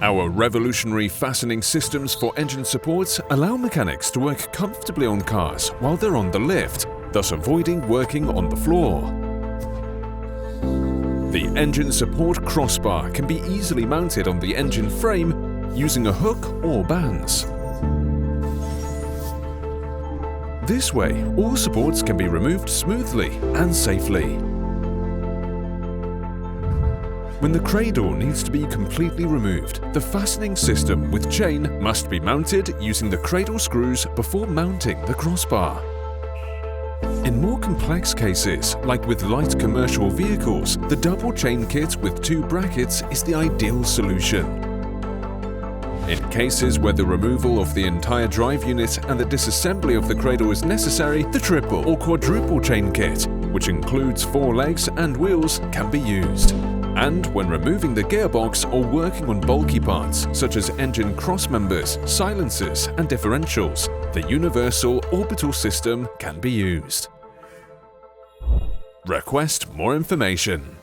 Our revolutionary fastening systems for engine supports allow mechanics to work comfortably on cars while they're on the lift, thus avoiding working on the floor. The engine support crossbar can be easily mounted on the engine frame using a hook or bands. This way, all supports can be removed smoothly and safely. When the cradle needs to be completely removed, the fastening system with chain must be mounted using the cradle screws before mounting the crossbar. In more complex cases, like with light commercial vehicles, the double chain kit with 2 brackets is the ideal solution. In cases where the removal of the entire drive unit and the disassembly of the cradle is necessary, the triple or quadruple chain kit, which includes 4 legs and wheels, can be used. And when removing the gearbox or working on bulky parts such as engine crossmembers, silencers and differentials, the universal orbital system can be used. Request more information.